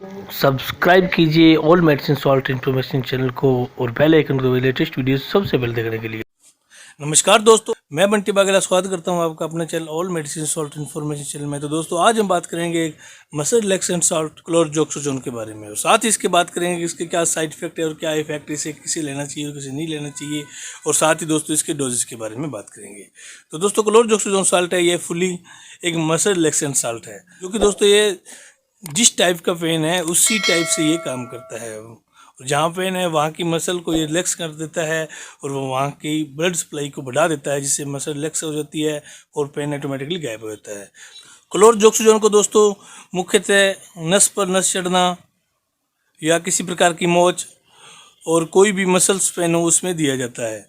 Subscribe कीजिए all medicine salt information channel को और बेल आइकन को लेटेस्ट वीडियो सबसे पहले देखने के लिए। नमस्कार दोस्तों, मैं बंटी बागेला स्वागत करता हूं आपका अपने channel all medicine salt information channel में। तो दोस्तों आज हम बात करेंगे एक मसल रिलैक्सेंट सॉल्ट क्लोरजोक्साजोन के बारे में और साथ ही इसके बात करेंगे कि इसके क्या साइड इफेक्ट है और क्या इफेक्ट, इसे किसे लेना चाहिए और किसे नहीं लेना चाहिए, और साथ ही दोस्तों इसके डोजेज के बारे में बात करेंगे। तो दोस्तों क्लोरजोक्साजोन साल्ट है, ये फुली एक मसल रिलैक्सेंट साल्ट है, जो कि दोस्तों ये जिस टाइप का पेन है उसी टाइप से ये काम करता है। जहाँ पेन है वहाँ की मसल को ये रिलैक्स कर देता है और वो वहाँ की ब्लड सप्लाई को बढ़ा देता है, जिससे मसल रिलैक्स हो जाती है और पेन ऑटोमेटिकली गायब हो जाता है। क्लोरजोक्साजोन को दोस्तों मुख्यतः नस पर नस चढ़ना या किसी प्रकार की मोच और कोई भी मसल्स पेन हो उसमें दिया जाता है।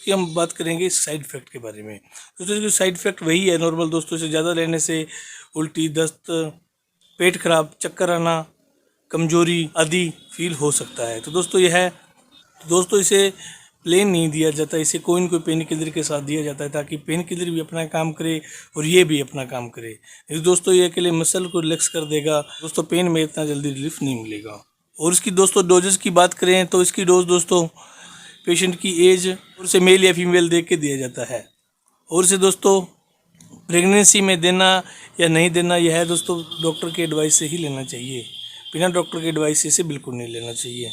कि हम बात करेंगे साइड इफेक्ट के बारे में। दोस्तों इसके साइड इफेक्ट वही है नॉर्मल, दोस्तों से ज़्यादा लेने से उल्टी, दस्त, पेट खराब, चक्कर आना, कमजोरी आदि फील हो सकता है। तो दोस्तों यह है, तो दोस्तों इसे प्लेन नहीं दिया जाता, इसे कोई न कोई पेन किलर के साथ दिया जाता है ताकि पेन किलर भी अपना काम करे और ये भी अपना काम करे। इस दोस्तों ये अकेले मसल को रिलैक्स कर देगा, दोस्तों पेन में इतना जल्दी रिलीफ नहीं मिलेगा। और इसकी दोस्तों डोजेस की बात करें तो इसकी डोज दोस्तों पेशेंट की एज और उसे मेल या फीमेल देख के दिया जाता है। और इसे दोस्तों प्रेगनेंसी में देना या नहीं देना, यह है दोस्तों डॉक्टर के एडवाइस से ही लेना चाहिए। बिना डॉक्टर के एडवाइस से इसे बिल्कुल नहीं लेना चाहिए।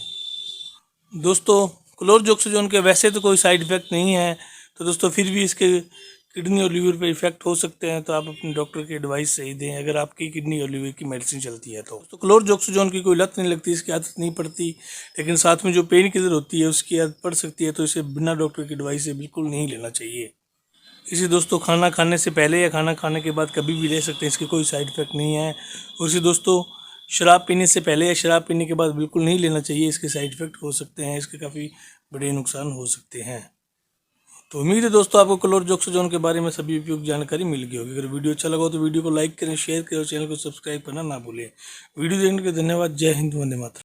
दोस्तों क्लोरजोक्साजोन के वैसे तो कोई साइड इफेक्ट नहीं है, तो दोस्तों फिर भी इसके किडनी और लीवर पर इफेक्ट हो सकते हैं, तो आप अपने डॉक्टर के एडवाइस से ही दें अगर आपकी किडनी और लीवर की मेडिसिन चलती है। तो क्लोरजोक्साजोन की कोई लत नहीं लगती, इसकी आदत नहीं पड़ती, लेकिन साथ में जो पेन किलर होती है उसकी आदत पड़ सकती है, तो इसे बिना डॉक्टर की एडवाइस से बिल्कुल नहीं लेना चाहिए। इसे दोस्तों खाना खाने से पहले या खाना खाने के बाद कभी भी ले सकते हैं, इसके कोई साइड इफेक्ट नहीं है। और इसे दोस्तों शराब पीने से पहले या शराब पीने के बाद बिल्कुल नहीं लेना चाहिए, इसके साइड इफेक्ट हो सकते हैं, इसके काफ़ी बड़े नुकसान हो सकते हैं। तो उम्मीद है दोस्तों आपको क्लोरजोक्साजोन के बारे में सभी उपयुक्त जानकारी मिल गई होगी। अगर वीडियो अच्छा लगा हो तो वीडियो को लाइक करें, शेयर करें और चैनल को सब्सक्राइब करना ना भूलें। वीडियो देखने के लिए धन्यवाद। जय हिंद, वंदे मातरम।